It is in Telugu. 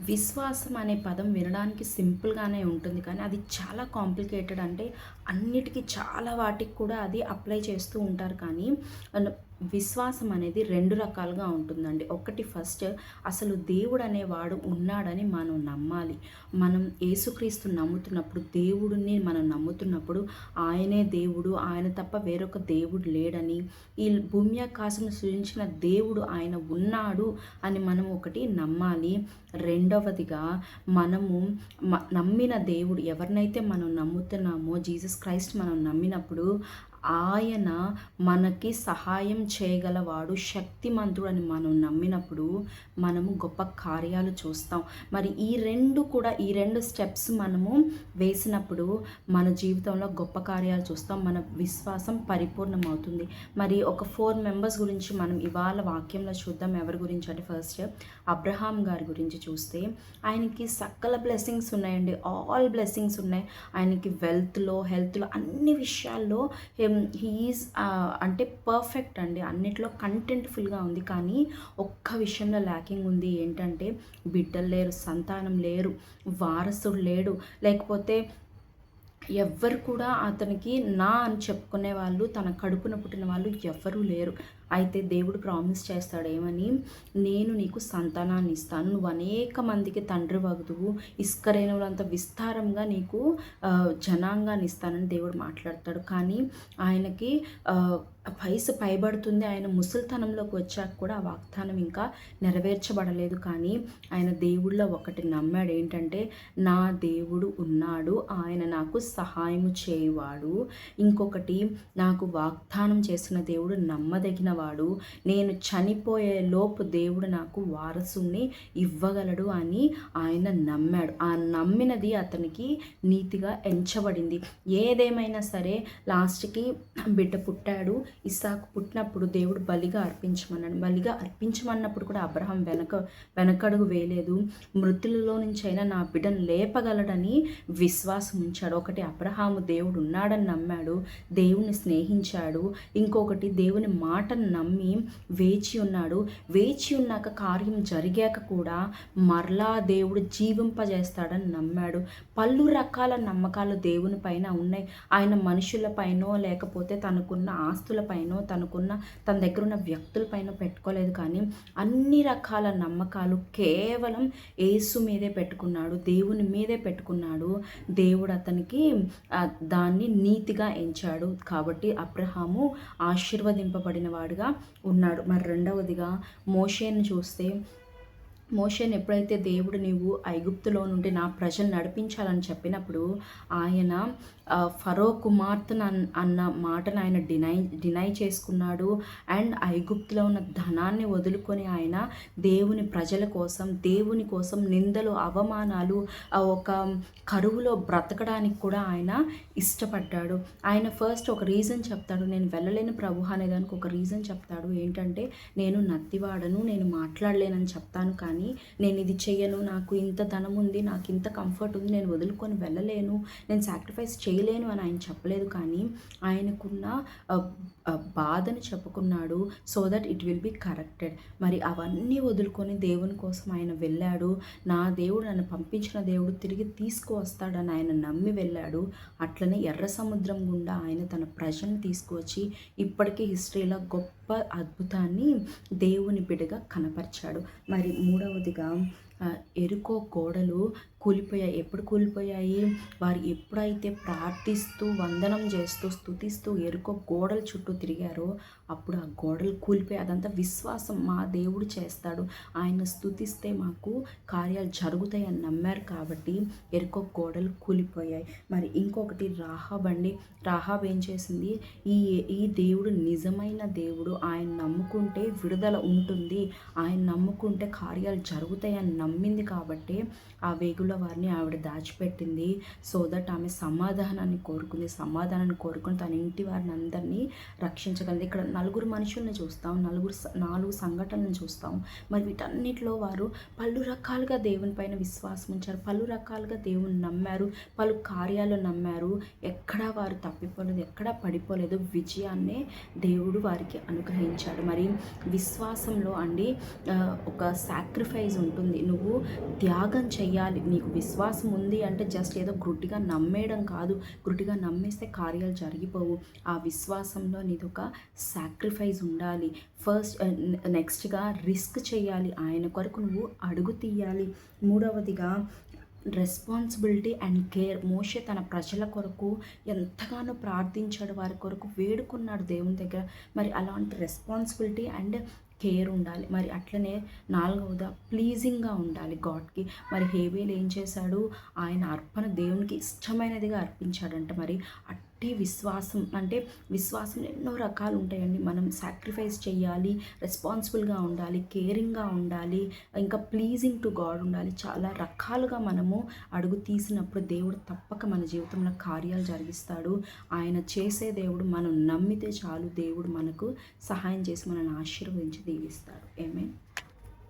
విశ్వాసం అనే పదం వినడానికి సింపుల్‌గానే ఉంటుంది. కానీ అది చాలా కాంప్లికేటెడ్. అంటే అన్నిటికి చాలా వాటికి కూడా అది అప్లై చేస్తూ ఉంటారు. కానీ అన్ విశ్వాసం అనేది 2 రకాలుగా ఉంటుందండి. ఒకటి ఫస్ట్ అసలు దేవుడు అనేవాడు ఉన్నాడని మనం నమ్మాలి. మనం యేసుక్రీస్తుని నమ్ముతున్నప్పుడు, దేవుడిని మనం నమ్ముతున్నప్పుడు ఆయనే దేవుడు, ఆయన తప్ప వేరొక దేవుడు లేడని, ఈ భూమి ఆకాశం సృజించిన దేవుడు ఆయన ఉన్నాడు అని మనం ఒకటి నమ్మాలి. రెండవదిగా మనము నమ్మిన దేవుడు ఎవరినైతే మనం నమ్ముతున్నామో జీసస్ క్రైస్ట్ మనం నమ్మినప్పుడు ఆయన మనకి సహాయం చేయగలవాడు, శక్తిమంతుడు అని మనం నమ్మినప్పుడు మనము గొప్ప కార్యాలు చూస్తాం. మరి ఈ రెండు స్టెప్స్ మనము వేసినప్పుడు మన జీవితంలో గొప్ప కార్యాలు చూస్తాం. మన విశ్వాసం పరిపూర్ణమవుతుంది. మరి ఒక 4 మెంబర్స్ గురించి మనం ఇవాళ వాక్యంలో చూద్దాం. ఎవరి గురించి అంటే ఫస్ట్ అబ్రహాం గారి గురించి చూస్తే ఆయనకి సకల బ్లెస్సింగ్స్ ఉన్నాయండి. ఆల్ బ్లెస్సింగ్స్ ఉన్నాయి. ఆయనకి వెల్త్‌లో, హెల్త్‌లో అన్ని విషయాల్లో హీఈస్ అంటే పర్ఫెక్ట్ అండి. అన్నిట్లో కంటెంట్‌ఫుల్‌గా ఉంది. కానీ ఒక్క విషయంలో ల్యాకింగ్ ఉంది. ఏంటంటే బిడ్డలు లేరు, సంతానం లేరు, వారసుడు లేడు. లేకపోతే ఎవ్వరు కూడా అతనికి నా అని చెప్పుకునే వాళ్ళు, తన కడుపున పుట్టిన వాళ్ళు ఎవ్వరూ లేరు. అయితే దేవుడు ప్రామిస్ చేస్తాడు ఏమని, నేను నీకు సంతానాన్ని ఇస్తాను, నువ్వు అనేక మందికి తండ్రి వగుదువు, ఇసుకరేణువులంత విస్తారంగా నీకు జనాంగాన్ని ఇస్తానని దేవుడు మాట్లాడతాడు. కానీ ఆయనకి వయసు పైబడుతుంది. ఆయన ముసలితనంలోకి వచ్చాక కూడా ఆ వాగ్దానం ఇంకా నెరవేర్చబడలేదు. కానీ ఆయన దేవుళ్ళో ఒకటి నమ్మాడు. ఏంటంటే నా దేవుడు ఉన్నాడు, ఆయన నాకు సహాయము చేయువాడు. ఇంకొకటి, నాకు వాగ్దానం చేసిన దేవుడు నమ్మదగినవాడు, నేను చనిపోయే లోపు దేవుడు నాకు వారసుని ఇవ్వగలడు అని ఆయన నమ్మాడు. ఆ నమ్మినది అతనికి నీతిగా ఎంచబడింది. ఏదేమైనా సరే లాస్ట్కి బిడ్డ పుట్టాడు. ఇస్సాకు పుట్టినప్పుడు దేవుడు బలిగా అర్పించమన్నాడు. బలిగా అర్పించమన్నప్పుడు కూడా అబ్రహాం వెనకడుగు వేయలేదు. మృతులలో నుంచి అయినా నా బిడ్డను లేపగలడని విశ్వాసం ఉంచాడు. ఒకటి అబ్రహాము దేవుడు ఉన్నాడని నమ్మాడు, దేవుని స్నేహించాడు. ఇంకొకటి దేవుని మాటను నమ్మి వేచి ఉన్నాడు. వేచి ఉన్నాక కార్యం జరిగాక కూడా మరలా దేవుడు జీవింపజేస్తాడని నమ్మాడు. పలు రకాల నమ్మకాలు దేవుని పైన ఉన్నాయి. ఆయన మనుషులపైనో లేకపోతే తనకున్న ఆస్తులపైనో తన దగ్గర ఉన్న వ్యక్తులపైన పెట్టుకోలేదు. కానీ అన్ని రకాల నమ్మకాలు కేవలం యేసు మీదే పెట్టుకున్నాడు, దేవుని మీదే పెట్టుకున్నాడు. దేవుడు అతనికి దాన్ని నీతిగా ఎంచాడు. కాబట్టి అబ్రహాము ఆశీర్వదింపబడిన వాడుగా ఉన్నాడు. మరి రెండవదిగా మోషేను చూస్తే, మోషేని ఎప్పుడైతే దేవుడు నీవు ఐగుప్తులో నుండి నా ప్రజలు నడిపించాలని చెప్పినప్పుడు ఆయన ఫరో కుమార్తెను అన్న మాటను ఆయన డినై చేసుకున్నాడు. అండ్ ఐగుప్తులో ఉన్న ధనాన్ని వదులుకొని ఆయన దేవుని ప్రజల కోసం, దేవుని కోసం నిందలు, అవమానాలు, ఒక కరువులో బ్రతకడానికి కూడా ఆయన ఇష్టపడ్డాడు. ఆయన ఫస్ట్ ఒక రీజన్ చెప్తాడు, నేను వెళ్ళలేని ప్రభు అనేదానికి ఒక రీజన్ చెప్తాడు. ఏంటంటే నేను నత్తివాడను, నేను మాట్లాడలేనని చెప్తాను. కానీ నేను ఇది చెయ్యను, నాకు ఇంత ధనం ఉంది, నాకు ఇంత కంఫర్ట్ ఉంది, నేను వదులుకొని వెళ్ళలేను, నేను సాక్రిఫైస్ చేయలేను అని ఆయన చెప్పలేదు. కానీ ఆయనకున్న బాధను చెప్పుకున్నాడు. So that it will be corrected. మరి అవన్నీ వదులుకొని దేవుని కోసం ఆయన వెళ్ళాడు. నా దేవుడు, నన్ను పంపించిన దేవుడు తిరిగి తీసుకువస్తాడని ఆయన నమ్మి వెళ్ళాడు. అట్లనే ఎర్ర సముద్రం గుండా ఆయన తన ప్రజలను తీసుకువచ్చి ఇప్పటికీ హిస్టరీలో గొప్ప అద్భుతాన్ని దేవుని బిడ్డగా కనపరిచాడు. మరి మూడవదిగా ఎరుకో గోడలు కూలిపోయాయి. ఎప్పుడు కూలిపోయాయి? వారు ఎప్పుడైతే ప్రార్థిస్తూ, వందనం చేస్తూ, స్తుతిస్తూ ఎరుకో గోడల చుట్టూ తిరిగారో అప్పుడు ఆ గోడలు కూలిపోయాయి. అదంతా విశ్వాసం, మా దేవుడు చేస్తాడు, ఆయన స్తుతిస్తే మాకు కార్యాలు జరుగుతాయి అని నమ్మారు. కాబట్టి ఎరుకో గోడలు కూలిపోయాయి. మరి ఇంకొకటి రాహాబ్ అండి. రాహాబ్ ఏం చేసింది? ఈ దేవుడు నిజమైన దేవుడు, ఆయన నమ్ముకుంటే విడుదల ఉంటుంది, ఆయన నమ్ముకుంటే కార్యాలు జరుగుతాయి అని నమ్మింది. కాబట్టి ఆ వేగుల వారిని ఆవిడ దాచిపెట్టింది. సో దట్ ఆమె సమాధానాన్ని కోరుకుని తన ఇంటి వారిని అందరినీ రక్షించగలిగింది. ఇక్కడ నలుగురు మనుషుల్ని చూస్తాం, 4 సంఘటనలను చూస్తాం. మరి వీటన్నిటిలో వారు పలు రకాలుగా దేవుని పైన విశ్వాసం ఉంచారు, పలు రకాలుగా దేవుని నమ్మారు, పలు కార్యాలు నమ్మారు. ఎక్కడా వారు తప్పిపోలేదు, ఎక్కడా పడిపోలేదు. విజయాన్నే దేవుడు వారికి అనుగ్రహించాడు. మరి విశ్వాసంలో అండి ఒక సాక్రిఫైస్ ఉంటుంది. నువ్వు త్యాగం చెయ్యాలి. నీకు విశ్వాసం ఉంది అంటే జస్ట్ ఏదో గుడ్డిగా నమ్మేయడం కాదు. గుడ్డిగా నమ్మేస్తే కార్యాలు జరిగిపోవు. ఆ విశ్వాసంలో నీది ఒక సాక్రిఫైస్ ఉండాలి. నెక్స్ట్గా రిస్క్ చేయాలి. ఆయన కొరకు నువ్వు అడుగు తీయాలి. మూడవదిగా రెస్పాన్సిబిలిటీ అండ్ కేర్. మోషే తన ప్రజల కొరకు ఎంతగానో ప్రార్థించాడు, వారి కొరకు వేడుకున్నాడు దేవుని దగ్గర. మరి అలాంటి రెస్పాన్సిబిలిటీ అండ్ కేర్ ఉండాలి. మరి అట్లనే 4వదిగా ప్లీజింగ్గా ఉండాలి గాడ్కి. మరి హేబేల్ ఏం చేశాడు? ఆయన అర్పణ దేవునికి ఇష్టమైనదిగా అర్పించాడంట. మరి విశ్వాసం అంటే విశ్వాసం ఎన్నో రకాలు ఉంటాయండి. మనం సాక్రిఫైస్ చేయాలి, రెస్పాన్సిబుల్గా ఉండాలి, కేరింగ్గా ఉండాలి, ఇంకా ప్లీజింగ్ టు గాడ్ ఉండాలి. చాలా రకాలుగా మనము అడుగు తీసినప్పుడు దేవుడు తప్పక మన జీవితంలో కార్యాలు జరిగిస్తాడు. ఆయన చేసే దేవుడు. మనం నమ్మితే చాలు, దేవుడు మనకు సహాయం చేసి మనల్ని ఆశీర్వదించి దీవిస్తాడు. ఆమేన్.